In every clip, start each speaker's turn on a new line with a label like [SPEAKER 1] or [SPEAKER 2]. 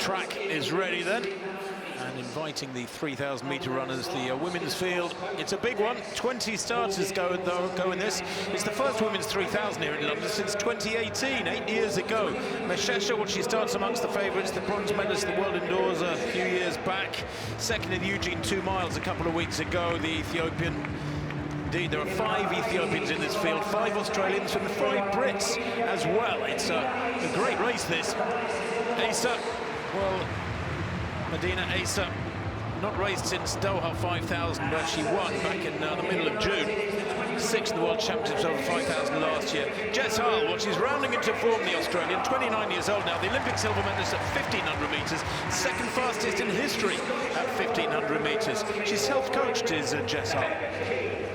[SPEAKER 1] track is ready then, and inviting the 3,000-metre runners, the women's field. It's a big one. 20 starters go in this. It's the first women's 3,000 here in London since 2018, 8 years ago. Meshesha, well, she starts amongst the favourites, the bronze medalist of the World Indoors a few years back. Second in the Eugene 2 miles a couple of weeks ago, the Ethiopian. Indeed, there are 5 Ethiopians in this field, 5 Australians and 5 Brits as well. It's a great race, this. Asa, well, Medina Asa, not raced since Doha 5,000, where she won back in the middle of June. 6th in the World Championships over 5,000 last year. Jess Hull, well, she's rounding into form, the Australian, 29 years old now, the Olympic silver medalist at 1,500 metres, second fastest in history at 1,500 metres. She's self-coached, is Jess Hull.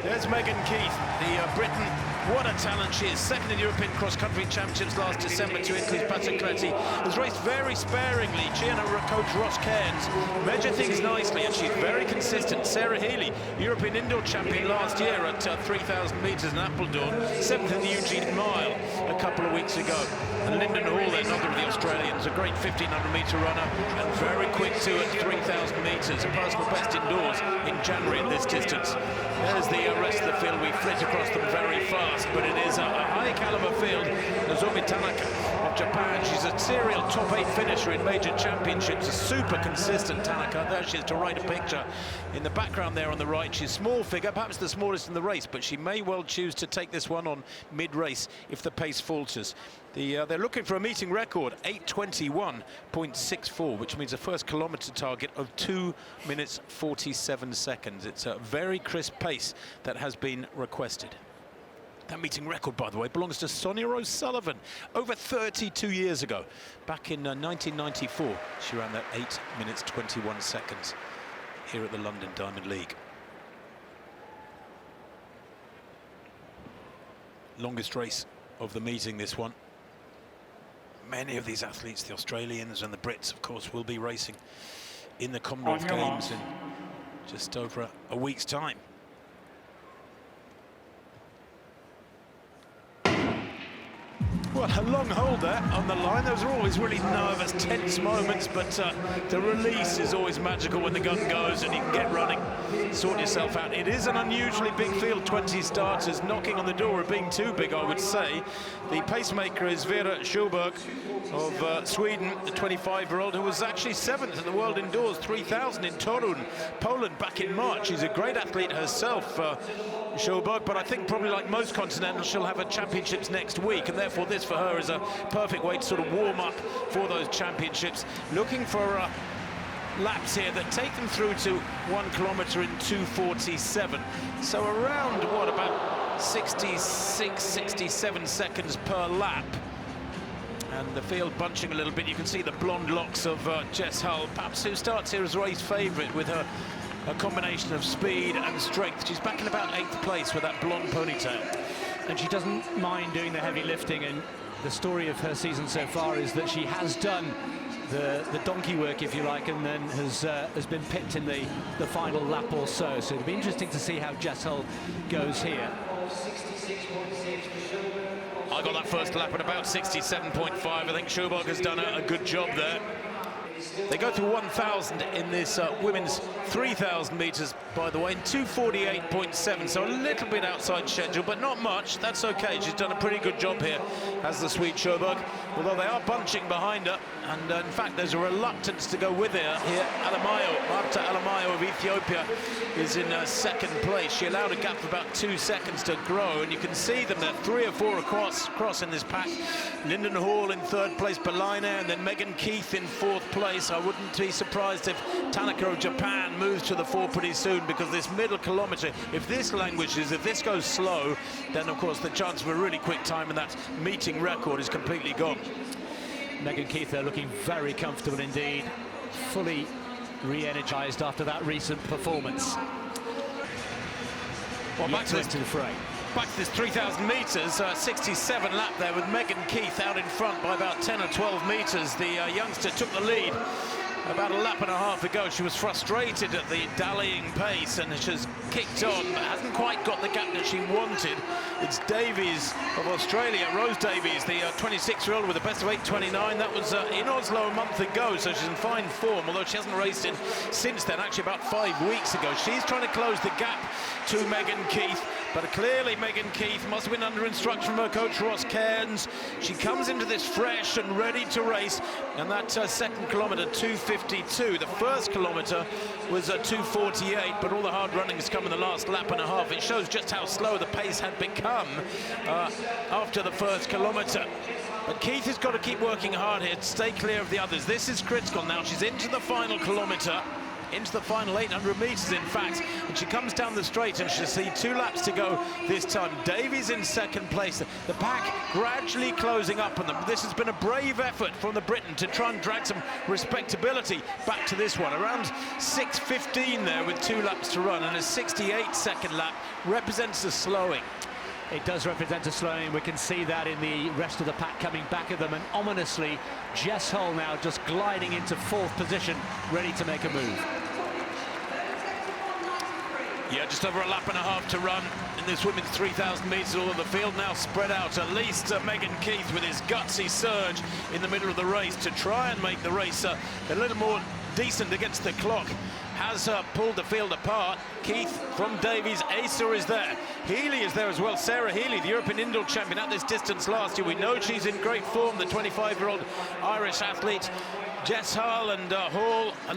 [SPEAKER 1] There's Megan Keith, the Briton. What a talent she is. Second in European cross-country championships last December to Italy's Bicicletti. Has raced very sparingly. She and her coach Ross Cairns measure things nicely, and she's very consistent. Sarah Healy, European indoor champion last year at 3,000 metres in Appledorn. 7th in the Eugene Mile a couple of weeks ago. And Lyndon Hall, then, another of the Australians, a great 1,500-metre runner, and very quick too at 3,000 metres. A personal best indoors in January at this distance. There's the rest of the field. We flit across them very fast, but it is a high-caliber field. Nozomi Tanaka of Japan, she's a serial top 8 finisher in major championships, a super consistent Tanaka. There she is to write a picture. In the background there on the right, she's a small figure, perhaps the smallest in the race, but she may well choose to take this one on mid-race if the pace falters. They're looking for a meeting record, 8:21.64, which means a first kilometre target of 2 minutes 47 seconds. It's a very crisp pace that has been requested. That meeting record, by the way, belongs to Sonia O'Sullivan over 32 years ago. Back in 1994, she ran that 8 minutes 21 seconds here at the London Diamond League. Longest race of the meeting, this one. Many of these athletes, the Australians and the Brits, of course, will be racing in the Commonwealth Games in just over a week's time. Well, a long hold there on the line. Those are always really nervous, tense moments, but the release is always magical when the gun goes and you can get running, sort yourself out. It is an unusually big field, 20 starters knocking on the door of being too big, I would say. The pacemaker is Vera Sjöberg of Sweden, the 25-year-old, who was actually 7th in the World Indoors 3,000 in Torun, Poland, back in March. She's a great athlete herself, Sjöberg, but I think probably like most continentals, she'll have her championships next week, and therefore this for her is a perfect way to sort of warm up for those championships. Looking for laps here that take them through to 1 kilometre in 2:47. So around, what, about 66, 67 seconds per lap. And the field bunching a little bit. You can see the blonde locks of Jess Hull, perhaps who starts here as race favourite with her a combination of speed and strength. She's back in about 8th place with that blonde ponytail.
[SPEAKER 2] And she doesn't mind doing the heavy lifting, and the story of her season so far is that she has done the donkey work, if you like, and then has been picked in the final lap or so. So it'll be interesting to see how Jess Hull goes here.
[SPEAKER 1] I got that first lap at about 67.5. I think Sjöberg has done a good job there. They go through 1,000 in this women's 3,000 metres, by the way, in 2:48.7, so a little bit outside schedule, but not much. That's okay. She's done a pretty good job here, as the Swede Sjöberg, although they are bunching behind her, and in fact there's a reluctance to go with her here. Marta Alamayo of Ethiopia is in 2nd place. She allowed a gap of about 2 seconds to grow, and you can see them there, 3 or 4 across in this pack. Lyndon Hall in 3rd place, Belaine, and then Megan Keith in 4th place. I wouldn't be surprised if Tanaka of Japan moves to the fore pretty soon, because this middle kilometre, if this languishes, if this goes slow, then of course the chance of a really quick time and that meeting record is completely gone.
[SPEAKER 2] Megan Keith there looking very comfortable indeed, fully re-energised after that recent performance.
[SPEAKER 1] Well, back to
[SPEAKER 2] the fray.
[SPEAKER 1] Back to this 3,000 metres, 67 lap there with Megan Keith out in front by about 10 or 12 metres. The youngster took the lead About a lap and a half ago, she was frustrated at the dallying pace and has kicked on, but hasn't quite got the gap that she wanted. It's Davies of Australia, Rose Davies, the 26-year-old with a best of 8:29. That was in Oslo a month ago, so she's in fine form, although she hasn't raced in since then, actually about 5 weeks ago. She's trying to close the gap to Megan Keith, but clearly Megan Keith must have been under instruction from her coach Ross Cairns. She comes into this fresh and ready to race, and that second kilometre, 2:52. The first kilometre was 2:48, but all the hard running has come in the last lap and a half. It shows just how slow the pace had become after the first kilometre. But Keith has got to keep working hard here to stay clear of the others. This is critical now. She's into the final kilometre, into the final 800 metres in fact, and she comes down the straight and she'll see 2 laps to go this time. Davies in second place, the pack gradually closing up on them. This has been a brave effort from the Briton to try and drag some respectability back to this one. Around 6:15 there with 2 laps to run, and a 68-second lap represents a slowing.
[SPEAKER 2] It does represent a slowing. We can see that in the rest of the pack coming back at them, and ominously Jess Hull now just gliding into 4th position, ready to make a move.
[SPEAKER 1] Yeah, just over a lap and a half to run in this women's 3,000 metres. All of the field now spread out. At least Megan Keith with his gutsy surge in the middle of the race to try and make the race a little more decent against the clock has pulled the field apart. Keith from Davies, Asa is there, Healy is there as well. Sarah Healy, the European indoor champion at this distance last year. We know she's in great form, the 25-year-old Irish athlete. Jess Hull and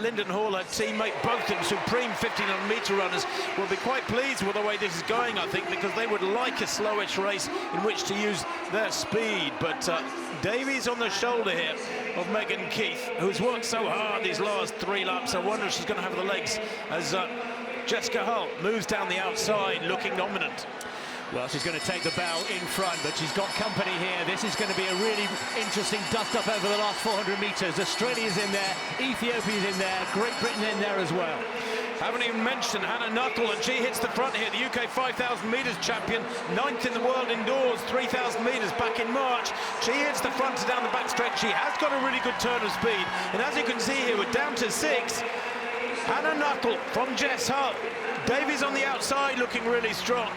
[SPEAKER 1] Lyndon Hall, her teammate, both of them supreme 1500-metre runners, will be quite pleased with the way this is going, I think, because they would like a slowish race in which to use their speed. But Davies on the shoulder here of Megan Keith, who's worked so hard these last 3 laps. I wonder if she's going to have the legs as Jessica Hull moves down the outside, looking dominant.
[SPEAKER 2] Well, she's going to take the bow in front, but she's got company here. This is going to be a really interesting dust-up over the last 400 metres. Australia's in there, Ethiopia's in there, Great Britain in there as well.
[SPEAKER 1] Haven't even mentioned Hannah Nuttall, and she hits the front here. The UK 5,000 metres champion, 9th in the world indoors, 3,000 metres back in March. She hits the front to down the back stretch. She has got a really good turn of speed, and as you can see here, we're down to 6. Hannah Nuttall from Jess Hull. Davies on the outside looking really strong.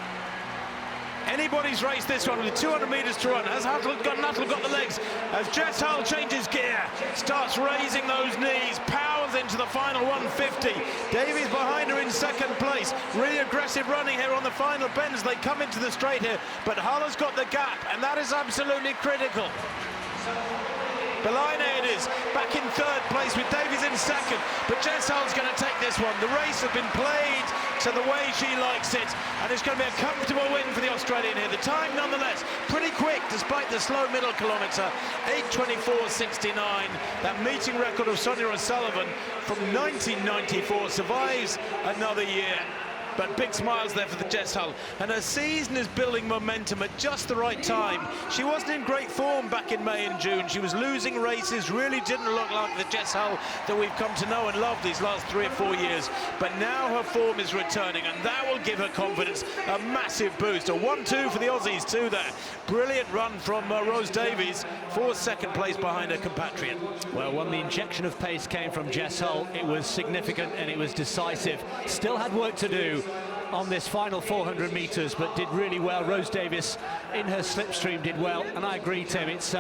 [SPEAKER 1] Anybody's race this one with 200 metres to run. Has Nuttall got the legs? As Jess Hull changes gear, starts raising those knees, powers into the final 150. Davies behind her in second place. Really aggressive running here on the final bends. They come into the straight here, but Hull has got the gap, and that is absolutely critical. Belaine it is, back in 3rd place with Davies in 2nd, but Jess Hull's going to take this one. The race has been played to the way she likes it, and it's going to be a comfortable win for the Australian here. The time, nonetheless, pretty quick despite the slow middle kilometre, 8:24.69. That meeting record of Sonia O'Sullivan from 1994 survives another year. But big smiles there for the Jess Hull, and her season is building momentum at just the right time. She wasn't in great form back in May and June. She was losing races, really didn't look like the Jess Hull that we've come to know and love these last 3 or 4 years. But now her form is returning, and that will give her confidence a massive boost. A 1-2 for the Aussies too there. Brilliant run from Rose Davies for 2nd place behind her compatriot.
[SPEAKER 2] Well, when the injection of pace came from Jess Hull, it was significant and it was decisive. Still had work to do on this final 400 metres, but did really well. Rose Davies in her slipstream did well, and I agree, Tim, it's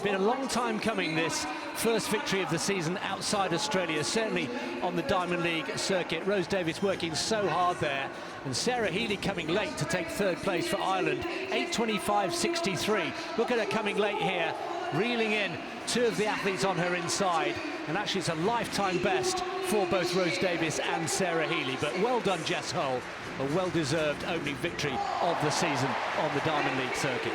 [SPEAKER 2] been a long time coming, this first victory of the season outside Australia, certainly on the Diamond League circuit. Rose Davies working so hard there, and Sarah Healy coming late to take 3rd place for Ireland, 8:25.63. Look at her coming late here, reeling in 2 of the athletes on her inside, and actually it's a lifetime best for both Rose Davies and Sarah Healy. But well done, Jess Hull, a well-deserved opening victory of the season on the Diamond League circuit.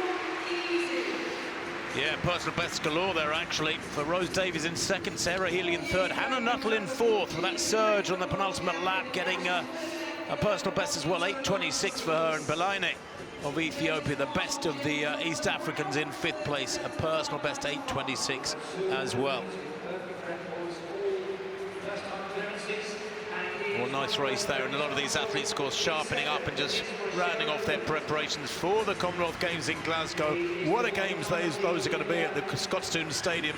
[SPEAKER 1] Yeah, personal best galore there actually for Rose Davies in 2nd, Sarah Healy in 3rd, Hannah Nuttall in 4th with that surge on the penultimate lap, getting a personal best as well, 8:26 for her, and Belaine of Ethiopia, the best of the East Africans, in 5th place, a personal best 8:26 as well. Well, nice race there, and a lot of these athletes, of course, sharpening up and just rounding off their preparations for the Commonwealth Games in Glasgow. What a games those are going to be at the Scotstoun Stadium.